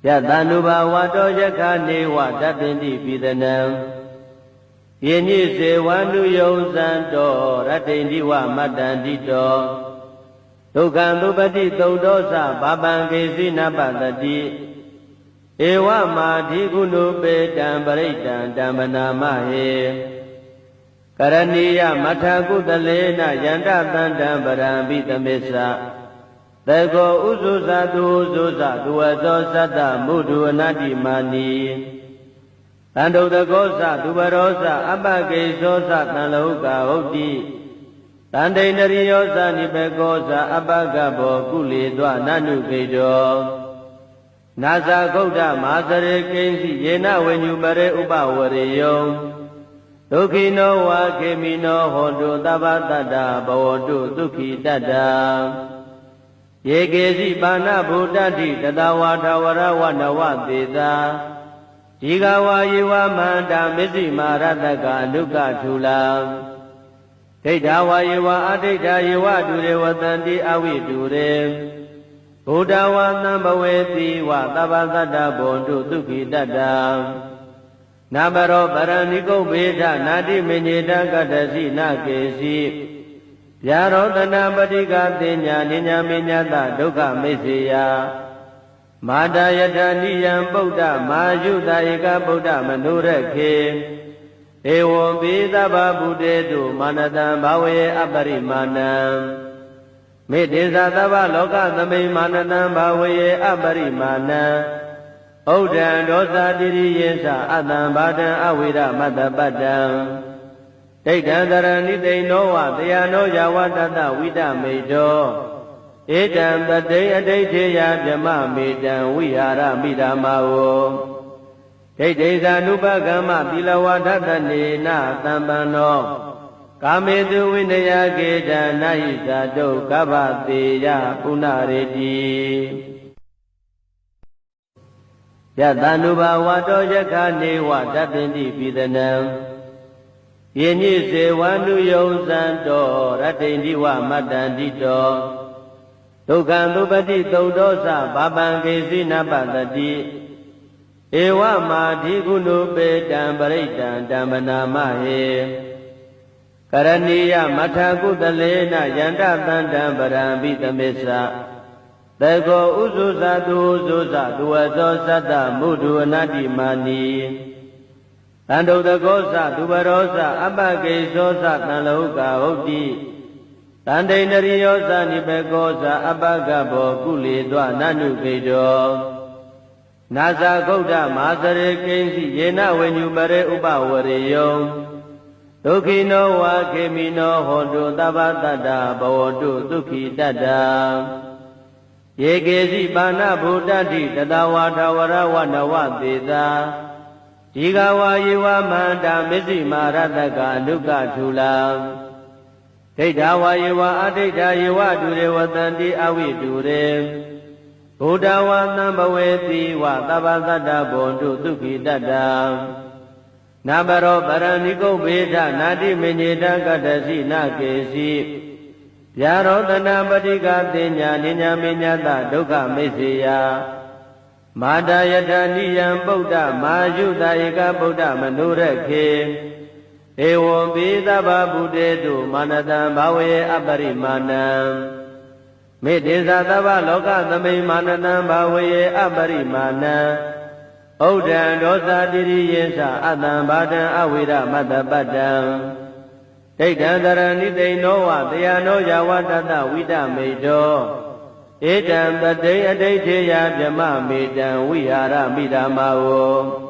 Yatanubawato Yakane Watapindi Pidanam Yeni Sewanu Yozanto Ratindiwa Matandito Tukandupati Todosa Babangesi Napatati Ewa Madhigunu Petam Baritan Damanamahe Karaniya Mathakudalena Yanda Tandam Barambita Mesa Tego Uzuza Duzuza Duazo Sata Mudu Nadi Mani Tando the Gosa Dubarosa Abake Sosa Talouka Oti Tande Nariosa Nibegosa Abagabo Kuli Dwa Nanu Kejo Nasa Koda Masare Kensi Yena when you bare Uba Warrior Tukino wa Kemino Hondo Tabatada Bawodu Tuki Dada Yegezi Bana Buddhati Tadawata Warawana Deda Jigawa Yiwa Manda Misi Marataka Nuka Tula Tedawa Yiwa Adita Yiwa Dure Watandi Awi Dure Buddhawa Nambaweti Wa Tabatada Bondu Tuki Dada Nabaro Baraniko Beta Nadi Menita Kadasi Nakesi Yarotana Badika Tinya Ninya Minyata Duka Mesiya Madayata Niyam Buddha Majuta Eka Buddha Manureke Ewo Bida Babudetu Manatan Bawe Abarimanam Medisa Tava Loka Tame Manatan Bawe Abarimanam Odan Dosa Diri Yesa Adam Badan Awira Madabadam Teitandara Nite Noa Tayano Yawatata Wida Medo Edam Tate Adeteya Jama Medan Wihara Midamao Teiteza Nubagama Pilawatata Nena Tambano Kamedu Winaya Geda Naisa Do Kabateya Punaredi Yatanubawato Yakane Watapindi Pidanam Yeni Sewanu Yozanto Ratindiwa Matandito Tukandupati Todosa Babangesi Napatati Ewa Madhigunu Petam Baritan Damanamahe Karaniya Mathakudalena Yanda Tandam Barambita Mesa Tego Uzuza Duzuza Duazo Sata Mudu Nadi Mani Tando the Gosa Dubarosa Abake Sosa Talouka Oti Tande Nariosa Nibegosa Abagabo Kuli Dwa Nanu Kejo Nasa Koda Masare Kensi Yena when you bare Uba Warrior Tukino wa Kemino Hondo Tabatada Bawodu Tuki Dada Yegezi Bana Buddhati Tadawata Warawana Deda Jigawa Yiwa Manda Misi Marataka Nuka Tula Tedawa Yiwa Adita Yiwa Dure Watandi Awi Dure Buddhawa Nambaweti Wa Tabasada Bondu Tuki Dada Nabaro Baraniko Beta Nadi Menita Kadasi Nakesi Yarotana Badika Tinya Ninya Minyata Duka Mesiya Madayata Niyam Buddha Majuta Eka Buddha Manureke Ewo Bida Babudetu Manatan Bawe Abarimanam Medisa Tava Loka Tame Manatan Bawe Abarimanam Odan Dosa Diri Yesa Adam Badan Awira Madabadam Teitandara Nite Noa Tayano Yawatata Wida Medo Edam Tate Adeteya Jama Medan Wihara Midamao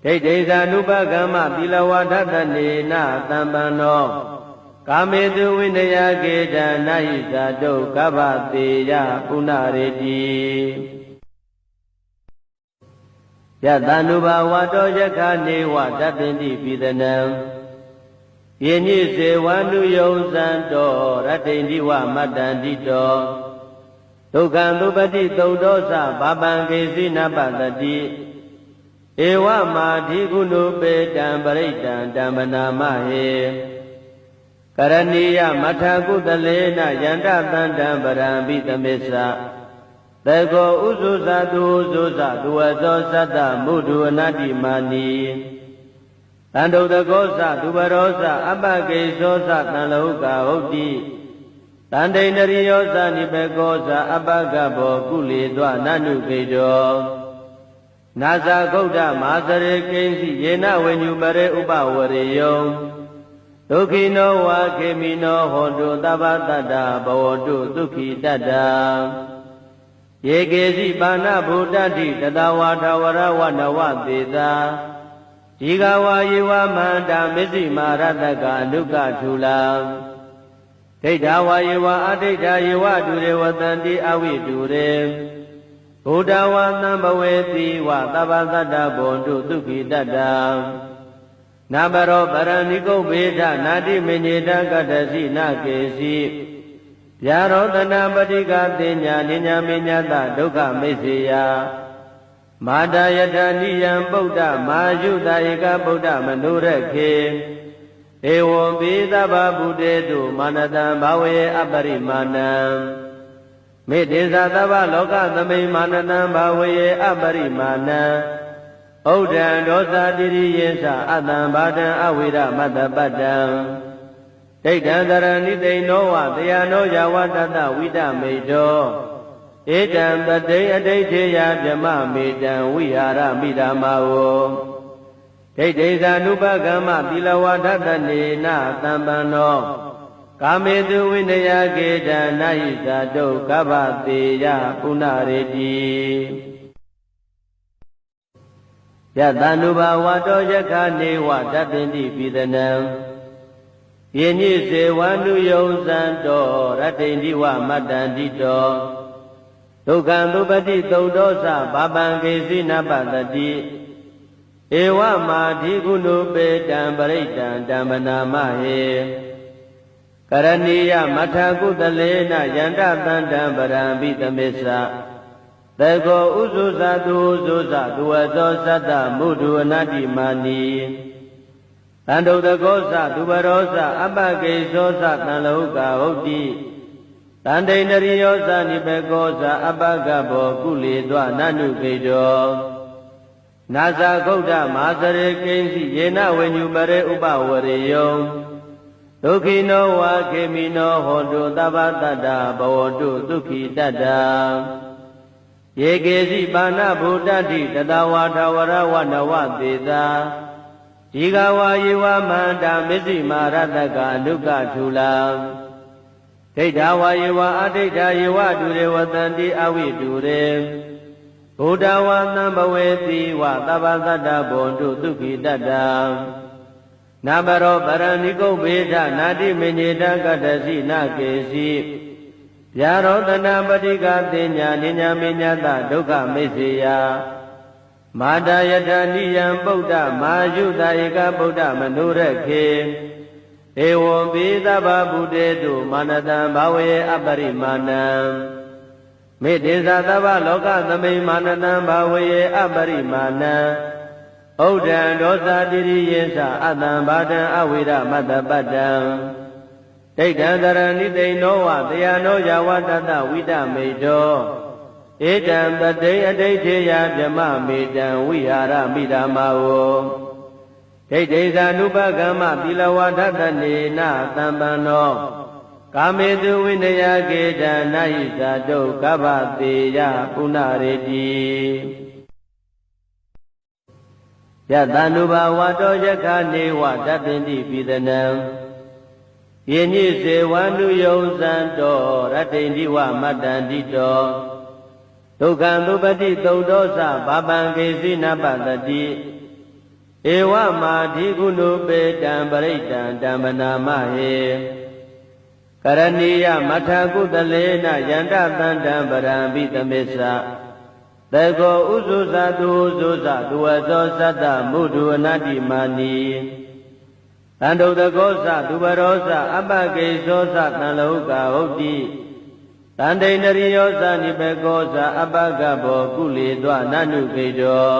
Teiteza Nubagama Pilawatata Nena Tambano Kamedu Winaya Geda Naisa Do Kabateya Punaredi Yatanubawato Yakane Watapindi Pidanam Yeni Sewanu Yozanto Ratindiwa Matandito Tukandupati Todosa Babangesi Napatati Ewa Madhigunu Petam Baritan Damanamahe Karaniya Mathakudalena Yanda Tandam Barambita Mesa တေကောဥဇုဇတုဇုဇသူဝသောသတ္တမုဒုအနတ္တိမာနိတန္တုတကောသသူပရောသအပကိသောသတံလောကဟုတ်တိတန္တိန္ဒရိယောသနိပေကောသအပကဘောကုလေသောနနုခေတောနာဇာဂௌဒမာစရေကိဉ္စီယေနဝေညုပရေဥပဝရေယောဒုက္ခိနောဝါခေမိနောဟောတုသဗ္ဗတတ္တဘဝတုဒုက္ခိတတ္တယေကေစီပါဏဗုဒ္ဓတိတတဝါထဝရဝနဝသေသာဒီဃဝါယေဝမန္တာမစ္စည်းမာရတကအနုကထူလာဒိဋ္ဌဝါယေဝအဒိဋ္ဌယေဝတုရေဝတန္တိအဝိတုရေဘုဒ္ဓဝါသံဘဝေတိဝသဗ္ဗသတ္တဘွန်တုဒုက္ခိတတ္တနာဘရောပရဏိကုဗ္ဗေဒနာတိမညေတကတ္တစီနကေစီဗျာရောတနာပတိကတင်ညာနိညာမေညတဒုက္ခမိစ္ဆေယမာတယတနိယံပုဒ္ဓမာယုတဧကဗုဒ္ဓမနုရခေဧဝံပိသဗ္ဗဗုတေတုမာနတံဘာဝေအပရိမာဏံမေတ္တေသသဗ္ဗလောကသမိမာနတံဘာဝေအပရိမာဏံဩဒံဒောသတိရိယေသအတံဘာတံအဝိရမတ္တပတ္တံဒိဋ္ဌံတရဏိသိဏောဝတယနောယဝတတဝိတမေတောဧတံတတိအဋိဋ္ဌေယဗြမမေတံဝိဟာရမိဓမ္မာဝဒိဋ္ဌိသာနုပကမ္မသီလဝဒတနေနသံပန္နောကာမေတုဝိနယကေတံနာဟိသာတုကဗ္ဗတေယပုဏ္ဏရေတိယတန္တုဘာဝတောယခနေဝတပ္ပိတိပိသနံယေညိစေဝန္တုယုံဇံတောရတ္တိန္ဒီဝမတ္တန္တိတောဒုက္ခံသုပတိသုဒ္ဓောသဘာပံကေစီနပတတိဧဝမာဓိကုဏုပေတံပရိတံဓမ္မနာမဟေကရဏီယမထကုတလေနယန္တတန္တံပရံပိသမစ္ဆသေကောဥဇုဇတုဥဇုဇသူဝသောသတ္တမုဒုအနတ္တိမာနိတန္တုတကောသသူပရောသအပကိသောသတံလောကဟုတ်တိတန္တိန္ဒရိယောသနိပေကောသအပကဘောကုလေသောနနုခေတောနာဇာဂௌဒမာစရေကိဉ္စီယေနဝေညုပရေဥပဝရေယောဒုက္ခိနောဝါခေမိနောဟောတုသဗ္ဗတတ္တဘဝတုဒုက္ခိတတ္တယေကေစီပါဏဗုဒ္ဓတိတတဝါထဝရဝနဝသေသာဒီဃဝါယေဝမန္တာမစ္စည်းမာရတကအနုကထူလာဒိဋ္ဌဝါယေဝအဒိဋ္ဌယေဝတုရေဝတန္တိအဝိတုရေဘုဒ္ဓဝါသံဘဝေတိဝသဗ္ဗသတ္တဘွန်တုဒုက္ခိတတ္တနာဘရောပရဏိကုဗ္ဗေဒနာတိမညေတကတ္တစီနကေစီဗျာရောတနာပတိကတင်ညာနိညာမေညတဒုက္ခမိစ္ဆေယမာတယတနိယံပုဒ္ဓမာယုတဧကဗုဒ္ဓမနုရခေဧဝံပိသဗ္ဗဗုတေတုမာနတံဘာဝေအပရိမာဏံမေတ္တေသသဗ္ဗလောကသမိမာနတံဘာဝေအပရိမာဏံဩဒံဒောသတိရိယေသအတံဘာတံအဝိရမတ္တပတ္တံဒိဋ္ဌံတရဏိသိဏောဝတယနောယဝတတဝိတမေတောဧတံတတိအဋိဋ္ဌေယဗြမမေတံဝိဟာရမိဓမ္မာဝဒိဋ္ဌိသာနုပကမ္မသီလဝဒတနေနသံပန္နောကာမေတုဝိနယကေတံနာဟိသာတုကဗ္ဗတေယပုဏ္ဏရေတိယတန္တုဘာဝတောယခနေဝတပ္ပိတိပိသနံယေညိစေဝန္တုယုံဇံတောရတ္တိန္ဒီဝမတ္တန္တိတောဒုက္ခံသုပတိသုဒ္ဓောသဘာပံကေစီနပတတိဧဝမာဓိကုဏုပေတံပရိတံဓမ္မနာမဟေကရဏီယမထကုတလေနယန္တတန္တံပရံပိသမစ္ဆသေကောဥဇုဇတုဥဇုဇသူဝသောသတ္တမုဒုအနတ္တိမာနိတန္တုတကောသသူပရောသအပကိသောသတံလောကဟုတ်တိတန္တိန္ဒရိယောသနိပေကောသအပကဘောကုလေသောနနုခေတော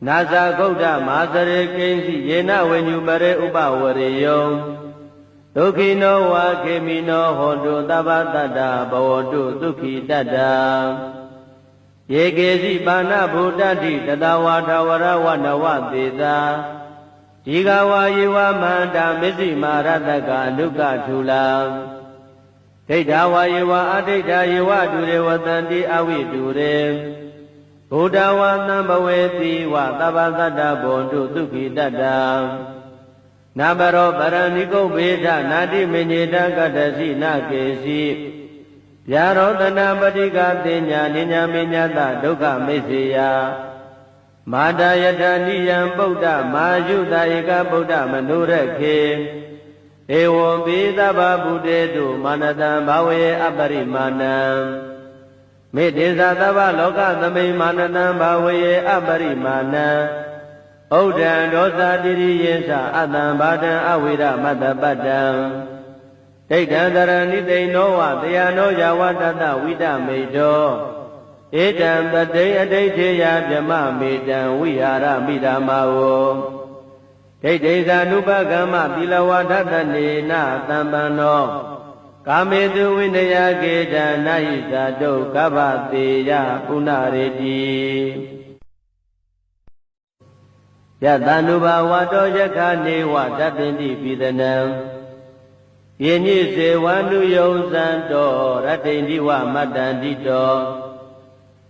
နာဇာဂௌဒမာစရေကိဉ္စီယေနဝေညုပရေဥပဝရေယော ဒုက္ခိနောဝါခေမိနောဟောတုသဗ္ဗတတ္တဘဝတုဒုက္ခိတတ္တယေကေစီပါဏဗုဒ္ဓတိတတဝါထဝရဝနဝသေသာဒီဃဝါယေဝမန္တာမစ္စည်းမာရတကအနုကထူလာဒိဋ္ဌဝါယေဝအဒိဋ္ဌယေဝတုရေဝတန္တိအဝိတုရေဘုဒ္ဓဝါသံဘဝေတိဝသဗ္ဗတတ္တဘောတုဒုက္ခိတတ္တနာဘရောပရဏိကုဗ္ဗေဒနာတိမညေတကတ္တစီနာကေစီဗျာရောတနာပတိကတင်ညာနိညာမညတဒုက္ခမိစ္ဆေယမာတယတနိယံပုဒ္ဓမာယုတဧကဗုဒ္ဓမနုရခေဧဝံပိသဗ္ဗဗုတေတုမာနတံဘာဝေအပရိမာဏံမေတ္တေသသဗ္ဗလောကသမိမာနတံဘာဝေအပရိမာဏံဩဒံဒောသတိရိယေသအတံဘာတံအဝိရမတ္တပတ္တံဒိဋ္ဌံတရဏိသိဏောဝတယနောယဝတတဝိတမေတောဧတံတတိအဋိဋ္ဌေယဗြမမေတံဝိဟာရမိဓမ္မာဝဒိဋ္ဌိဇာနုပကမ္မသီလဝါဒတနေနသံပန္နောကာမေတုဝိနယကေတံနာဟိဇာတုကဗ္ဗတေယပုဏ္ဏရေတိယတန္တုဘာဝတောယခာနေဝတပ္ပိတိပိသနံယေညိစေဝန္တုယုံဇံတောရတ္တိန္တိဝမတ္တန္တိတော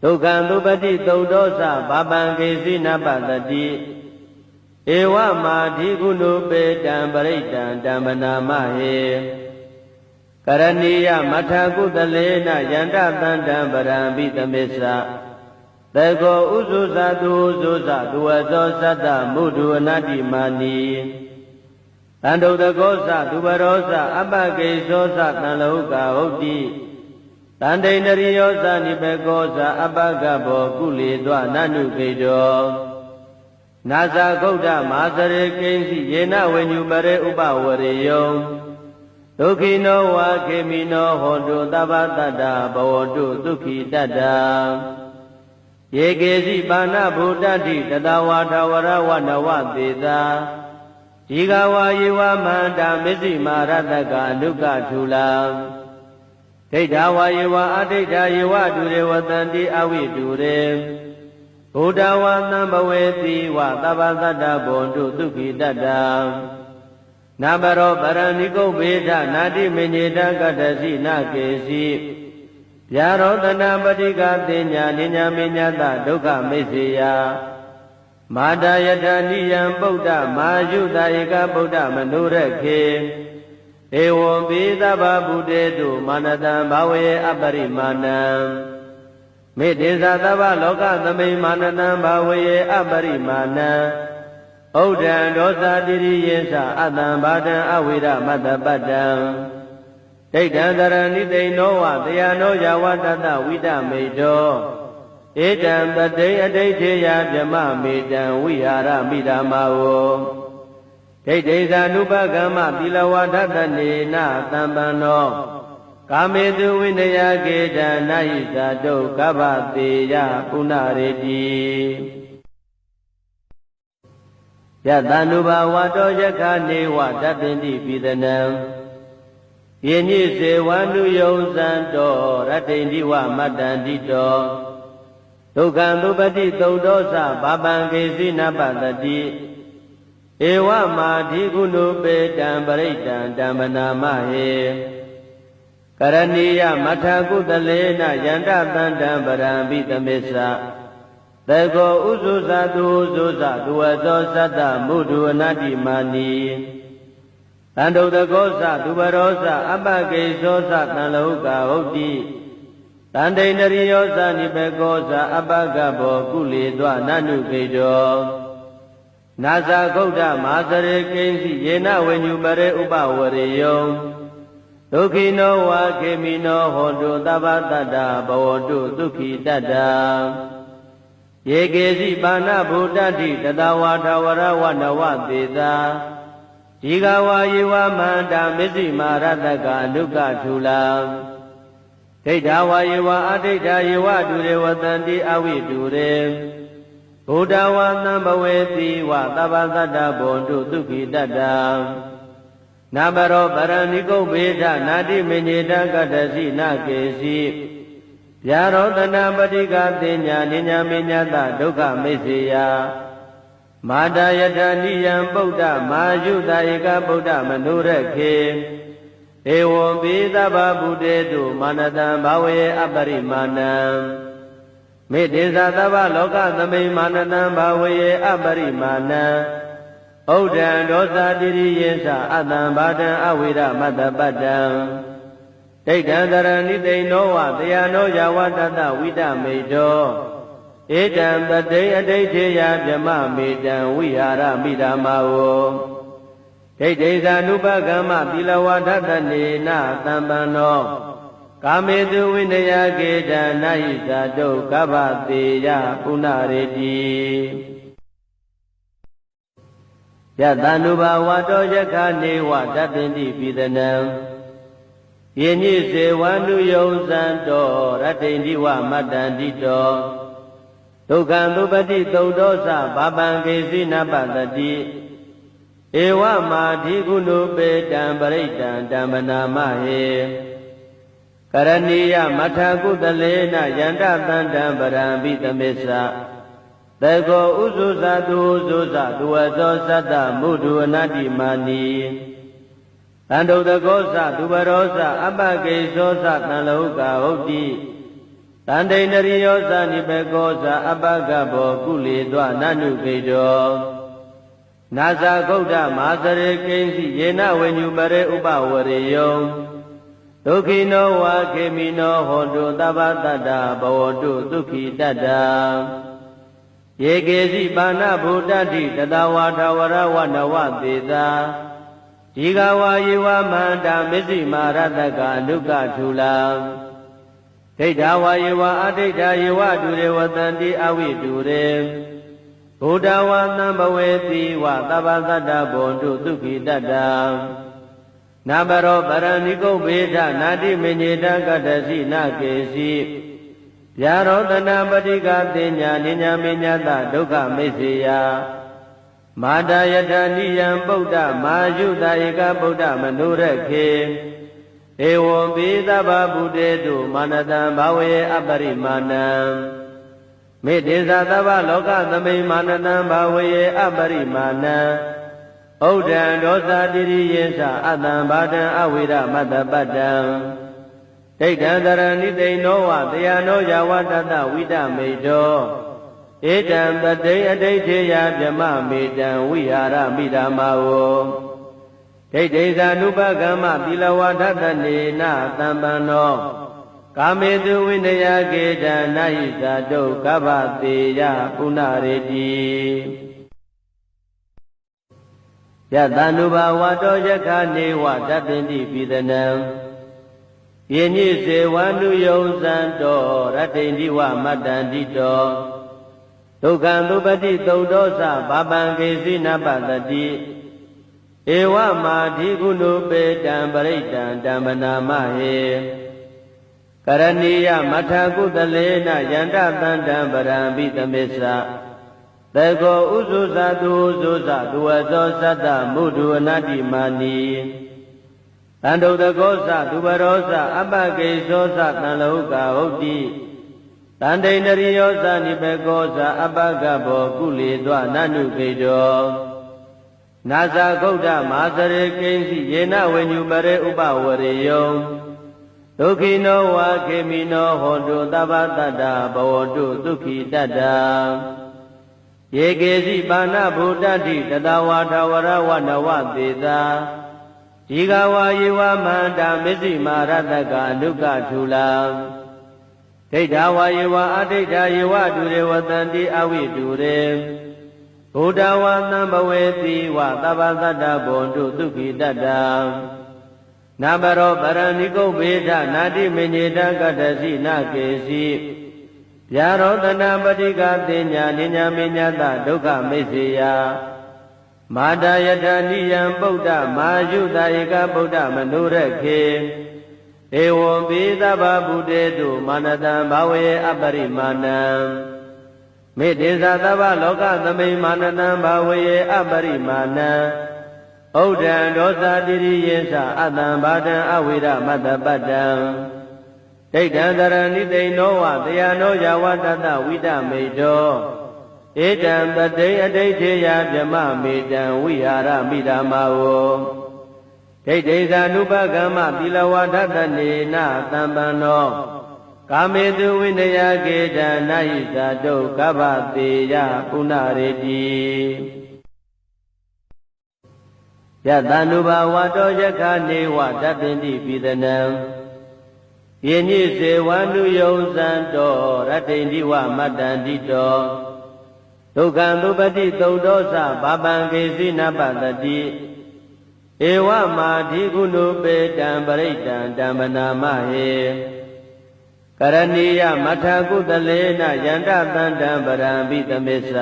ဒုက္ခံသုပတိသုတ်တောသဘာပံကေစီနပတတိဧဝမာဓိကုဏုပေတံပရိတံတံပနာမဟေကရဏီယမထာကုတလေနယန္တသန္တံပရံပိသမေသသေကောဥဇုဇတုဥဇုဇသူဝသောသတ္တမုဒုအနတ္တိမာနီတန္တုတကောသသူဘရောသအပကေသောသတံလောကဟုတ်တိတန္တိန္ဒရိယောသနိဘေကောသအပကဘောကုလေသောနနုကေတောနာဇာဂௌဒမာစရေကိဉ္စီယေနဝေညုပရေဥပဝရေယောဒုက္ခိနောဝါခေမိနောဟောတုသဗ္ဗတတ္တဘဝတုဒုက္ခိတတ္တယေကေစီပါဏဗုဒ္ဓတိတတဝါထဝရဝနဝသေသာဒီဃဝါယေဝမန္တာမစ္စည်းမာရတကအနုကထူလာဒိဋ္ဌဝါယေဝအဒိဋ္ဌယေဝတုရေဝတန္တိအဝိတုရေဘုဒ္ဓဝါသံဘဝေတိဝသဗ္ဗတတ္တဘောတုဒုက္ခိတတ္တနာဘရောပရဏိကုဗ္ဗေဒနာတိမညေတကတ္တစီနာကေစီဗျာရောတနာပတိကတင်ညာနိညာမညတဒုက္ခမိစ္ဆေယမာတယတနိယံပုဒ္ဓမာယုတဧကဗုဒ္ဓမနုရခေဧဝံပိသဗ္ဗဗုတေတုမာနတံဘာဝေအပရိမာဏံမေတ္တေသသဗ္ဗလောကသမိမာနတံဘာဝေအပရိမာဏံဩဒံဒောသတိရိယေသအတံဘာတံအဝိရမတ္တပတ္တံဒိဋ္ဌံတရဏိသိဏောဝတယနောယဝတတဝိတမေတောဧတံတတိအဋိဋ္ဌေယဗြမမေတံဝိဟာရမိဓမ္မာဝဒိဋ္ဌိဇာနုပကမ္မသီလဝါဒတနေနသံပန္နောကာမေတုဝိနယကေတံနာဟိဇာတုကဗ္ဗတေယပုဏ္ဏရေတိယတန္တုဘာဝတောယခာနေဝတပ္ပိတိပိသနံယေညိစေဝန္တုယုံဇံတောရတ္တိန္တိဝမတ္တန္တိတောဒုက္ခံသုပတိသုတ်တောသဘာပံကေစီနပတတိဧဝမာဓိကုဏုပေတံပရိတံတံပနာမဟေကရဏီယမထာကုတလေနယန္တသန္တံပရံပိသမေသသေကောဥဇုဇသူဥဇုဇသူဝသောသတ္တမုဒုအနတ္တိမာနီတန္တုတကောသသူဘရောသအပကေသောသတံလောကဟုတ်တိတန္တိန္ဒရိယောသနိဘေကောသအပကဘောကုလေသောနနုကေတောနာဇာဂௌဒမာစရေကိဉ္စီယေနဝေညုပရေဥပဝရေယောဒုက္ခိနောဝါခေမိနောဟောတုသဗ္ဗတတ္တဘဝတုဒုက္ခိတတ္တယေကေစီပါဏဗုဒ္ဓတိတတဝါထဝရဝနဝသေသာဒီဃဝါယေဝမန္တာမစ္စည်းမာရတကအနုကထူလာဒိဋ္ဌဝါယေဝအဒိဋ္ဌယေဝတုရေဝတန္တိအဝိတုရေဘုဒ္ဓဝါသံဘဝေတိဝသဗ္ဗတတ္တဘောတုဒုက္ခိတတ္တ နာဘရောပရဏိကုဗေဒနာတိမညေတကတ္တစီနာကေစီဗျာရောတနာပတိကသိညာနိညာမေညာတဒုက္ခမိစ္ဆေယမာတာယတနိယံပုဒ္ဓမာယုတာဧကဗုဒ္ဓမနုရခေဧဝံပိသဗ္ဗဗုတေတုမာနတံဘာဝေအပရိမာဏံမေတ္တေသသဗ္ဗလောကသမိမာနတံဘာဝေအပရိမာဏံဩဒံဒောသတိရိယေသအတံဘာတံအဝိရမတ္တပတ္တံဒိဋ္ဌံတရဏိသိနောဝတယနောယဝတတဝိတမေတောဧတံတတိအဋိဋ္ဌေယဗြမမေတံဝိဟာရမိဓမ္မာဝဒိဋ္ဌိဇာနုပကမ္မသီလဝါဒတနေနသံပန္နောကာမေတုဝိနယကေတနာဟိဇာတုကဗ္ဗတေယပုဏ္ဏရေတိယတန္တုဘာဝတောယခနေဝတတ္တိပိသနံယေညိစေဝန္တုယုံဇံတောရတ္တိန္ဒီဝမတ္တန္တိတောဒုက္ခံသုပတိသုတ်တောသဘာပံကေစီနပတတိဧဝမာဓိကုဏုပေတံပရိတံဓမ္မနာမဟေကရဏီယမထာကုတလေနယန္တသန္တံပရံပိသမေသသေကောဥဇုဇတုဥဇုဇသူဝသောသတ္တမုဒုအနတ္တိမာနီတန္တုတကောသသူဘရောသအပကေသောသတံလောကဟုတ်တိတန္တိန္ဒရိယောသနိဘေကောသအပကဘောကုလေသောနနုကေတောနာဇာဂௌဒမာသရေကိဉ္စီယေနဝေညုပရေဥပဝရေယောဒုက္ခိနောဝါခေမိနောဟောတုသဗ္ဗတတ္တဘဝတုဒုက္ခိတတ္တယေကေစီပါဏဗုဒ္ဓတိတတဝါထဝရဝနဝသေသာဒီဃဝါယေဝမန္တာမစ္စည်းမာရတကအနုကထူလာဒိဋ္ဌဝါယေဝအဒိဋ္ဌယေဝတုရေဝတန္တိအဝိတုရေဘုဒ္ဓဝါသံဘဝေတိဝသဗ္ဗတတ္တဘွန်တုဒုက္ခိတတ္တနာဘရောပရဏိကုဗေဒနာတိမညေတကတ္တစီနာကေစီဗျာရောတနာပတိကသိညာနိညာမေညာတဒုက္ခမိစ္ဆေယမာတာယတနိယံပုဒ္ဓမာယုတာဧကဗုဒ္ဓမနုရခေဧဝံပိသဗ္ဗဗုတေတုမာနတံဘာဝေအပရိမာဏံမေတ္တေသသဗ္ဗလောကသမိမာနတံဘာဝေအပရိမာဏံဩဒံဒောသတိရိယေသအတံဘာတံအဝိရမတ္တပတ္တံဒိဋ္ဌံတရဏိသိနောဝတယနောယဝတတဝိတမေတောဧတံတတိအဋိဋ္ဌေယဗြမမေတံဝိဟာရမိဓမ္မာဝဒိဋ္ဌိဇာနုပကမ္မသီလဝါဒတနေနသံပန္နောကာမေတုဝိနယကေတနာဟိဇာတုကဗ္ဗတေယပုဏ္ဏရေတိယတန္တုဘာဝတောယခနေဝတတ္တိပိသနံယေညိစေဝန္တုယုံဇံတောရတ္တိန္ဒီဝမတ္တန္တိတောဒုက္ခံသုပတိသုတ်တောသဘာပံကေစီနပတတိဧဝမာဓိကုဏုပေတံပရိတံဓမ္မနာမဟေကရဏီယမထာကုတလေနယန္တသန္တံပရံပိသမေသသေကောဥဇုဇသူဥဇုဇသူဝသောသတ္တမုဒုအနတ္တိမာနီတန္တုတကောသသူဘရောသအပကေသောသတံလောကဟုတ်တိတန္တိန္ဒရိယောသနိဘေကောသအပကဘောကုလေသောနနုကေတောနာဇာဂௌဒမာသရေကိဉ္စီယေနဝေညုပရေဥပဝရေယောဒုက္ခိနောဝါခေမိနောဟောတုသဗ္ဗတတ္တဘဝတုဒုက္ခိတတ္တယေကေစီပါဏဗုဒ္ဓတိတတဝါထဝရဝနဝသေသာဒီဃဝါယေဝမန္တာမစ္စည်းမာရတကအနုကထူလာဒိဋ္ဌဝါယေဝအဒိဋ္ဌယေဝတုရေဝတန္တိအဝိတုရေဘုဒ္ဓဝါသံဘဝေတိဝသဗ္ဗတတ္တဘွန်တုဒုက္ခိတတ္တနာဘရောပရဏိကုဗေဒနာတိမညေတကတ္တစီနာကေစီဗျာရောတနာပတိကသိညာနိညာမေညာတဒုက္ခမိစ္ဆေယမာတာယတနိယံပုဒ္ဓမာယုတာဧကဗုဒ္ဓမနုရခေဧဝံပိသဗ္ဗဗုတေတုမာနတံဘာဝေအပရိမာဏံမေတ္တေသသဗ္ဗလောကသမိမာနတံဘာဝေအပရိမာဏံဩ ဩဒံဒောသတိရိယေသအတံဘာတံအဝိရမတ္တပတ္တံဒိဋ္ဌံတရဏိသိဏောဝတယနောယဝတတဝိတမေတောဧတံတတိအဋိဋ္ဌေယဗြမမေတံဝိဟာရမိဓမ္မာဝဒိဋ္ဌိသာနုပကမ္မသီလဝဒတနေနသံပန္နောကာမေတုဝိနယကေတံနာဟိသာတုကဗ္ဗတေယပုဏ္ဏရေတိယတနုဘာဝတောယခနေဝတပ္ပိတိပိသနံယေညိစေဝန္တုယုံဇံတောရတ္တိန္ဒီဝမတ္တန္တိတောဒုက္ခံသုပတိသုဒ္ဓောသဘာပံကေစီနပတတိဧဝမာဓိကုဏုပေတံပရိတံဓမ္မနာမဟေကရဏီယမထကုတလေနယန္တတန္တံပရံပိသမစ္ဆ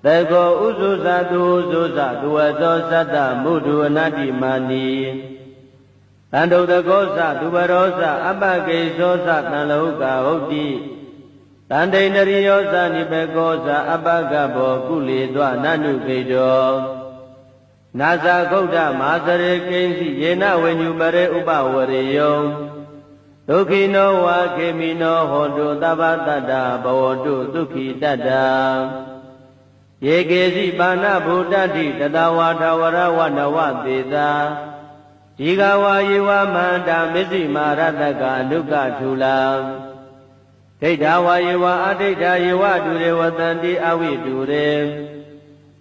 သေကောဥဇုဇတုဥဇုဇသူဝသောသတ္တမုဒုအနတ္တိမာနီတန္တုတကောသသူဘရောသအပကေသောသတံလောကဟုတ်တိတန္တိန္ဒရိယောသနိဘေကောသအပကဘောကုလေသောနနုကေတောနာဇာဂௌဒမဟာစရေကိဉ္စီယေနဝိညုပရေဥပဝရေယောဒုက္ခိနောဝါခေမိနောဟောတုသဗ္ဗတတ္တဘဝတုဒုက္ခိတတ္တယေကေစီပါဏဗုဒ္ဓတိတတဝါထဝရဝနဝသေသာဒီဃဝါယေဝမန္တာမစ္စည်းမာရတကအနုကထူလာဒိဋ္ဌဝါယေဝအဒိဋ္ဌယေဝဒုရေဝတန္တိအဝိဒုရေ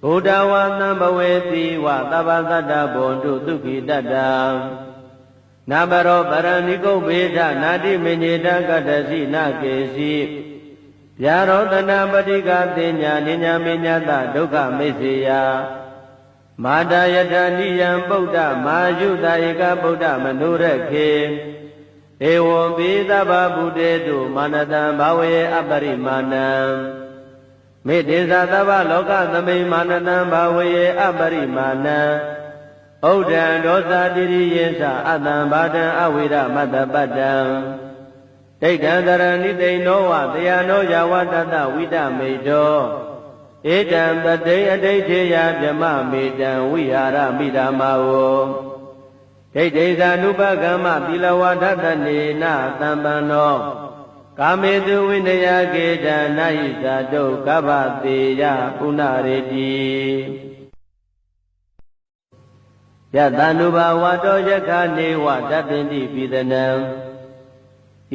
ဘုဒ္ဓဝါသံဘဝေတိဝသဗ္ဗတတ္တဘွန်တုဒုက္ခိတတ္တနာဘရောပရဏိကုဗေဒနာတိမညေတကတ္တစီနကေစီဗျာရောတနာပတိကသေညာနိညာမေညာတဒုက္ခမိစ္ဆေယမာတာယတနိယံပုဒ္ဓမာယုတဧကဗုဒ္ဓမနုရခေဧဝံပိသဗ္ဗဗုတေတုမာနတံဘာဝေအပရိမာဏံမေတ္တေသသဗ္ဗလောကသမိမာနတံဘာဝေအပရိမာဏံဩဒံဒောသတိရိယေသအတံဘာတံအဝိရမတ္တပတ္တံဒိဋ္ဌံတရဏိသိဏောဝတယနောယဝတတဝိတမေတောဧတံတတိအဋိဋ္ဌေယဗြမမေတံဝိဟာရမိဓမ္မာဝဒိဋ္ဌိသာနုပကမ္မသီလဝဒတနေနသံပန္နောကာမေတုဝိနယကေတံနာဟိသာတုကဗ္ဗတေယပုဏ္ဏရေတိယတနုဘာဝတောယခနေဝတပ္ပိတိပိသနံ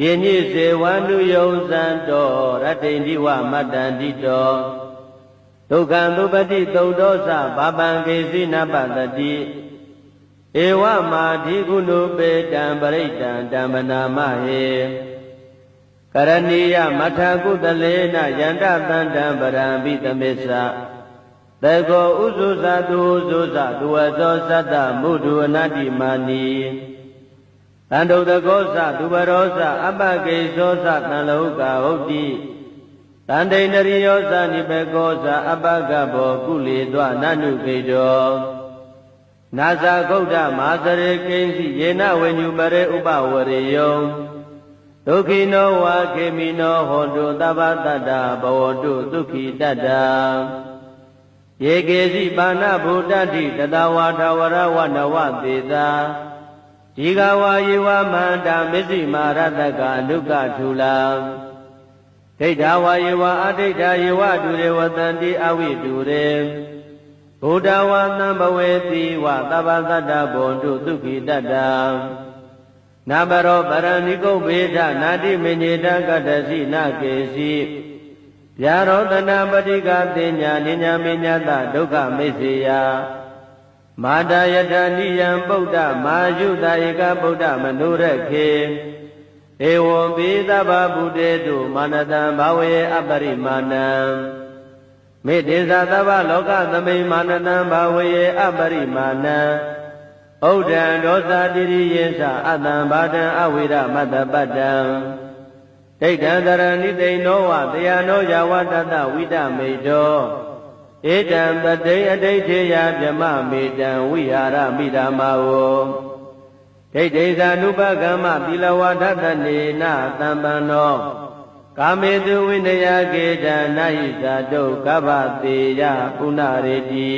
ယေညိစေဝန္တုယုံဇံတောရတ္တိန္ဒီဝမတ္တန္တိတောဒုက္ခံသုပတိသုဒ္ဓောသဘာပံကေစီနပတတိဧဝမာဓိကုဏုပေတံပရိတံဓမ္မနာမဟေကရဏီယမထကုတလေနယန္တတန္တံပရံပိသမစ္ဆသေကောဥဇုဇတုဥဇုဇသူဝသောသတ္တမုဒုအနတ္တိမာနီတန္တုတကောသသူဘရောသအပကေသောသတံလောကဟုတ်တိတန္တိန္ဒရိယောသနိဘေကောသအပကဘောကုလေသောနနုကေတောနာဇာဂௌဒမဟာစရေကိဉ္စီယေနဝိညုပရေဥပဝရေယောဒုက္ခိနောဝါခေမိနောဟောတုသဗ္ဗတတ္တဘဝတုဒုက္ခိတတ္တယေကေစီပါဏဗုဒ္ဓတိတတဝါထဝရဝနဝသေသာဒီဃဝါယေဝမန္တာမစ္စည်းမာရတကအနုကထူလာဒိဋ္ဌဝါယေဝအဒိဋ္ဌယေဝဒုရေဝတန္တိအဝိဒုရေဘုဒ္ဓဝါသံဘဝေတိဝသဗ္ဗတတ္တဘွန်တုဒုက္ခိတတ္တနာဘရောပရဏိကုဗေဒနာတိမညေတကတ္တစီနကေစီဗျာရောတနာပတိကသေညာနိညာမေညာတဒုက္ခမိစ္ဆေယမာတာယတနိယံပုဒ္ဓမာယုတဧကဗုဒ္ဓမနုရခေဧဝံပိသဗ္ဗဗုတေတုမာနတံဘာဝေအပရိမာဏံမေတ္တေသသဗ္ဗလောကသမိမာနတံဘာဝေအပရိမာဏံဩဒံဒောသတိရိယေသအတံဘာတံအဝိရမတ္တပတ္တံဒိဋ္ဌံတရဏိသိဏောဝတယနောယဝတတဝိတမေတောဧတံတတိအဋိဋ္ဌေယဗြမမေတံဝိဟာရမိဓမ္မာဝဒိဋ္ဌိသာနုပကမ္မသီလဝဒတနေနသံပန္နောကာမေတုဝိနယကေတံနာဟိသာတုကဗ္ဗတေယပုဏ္ဏရေတိ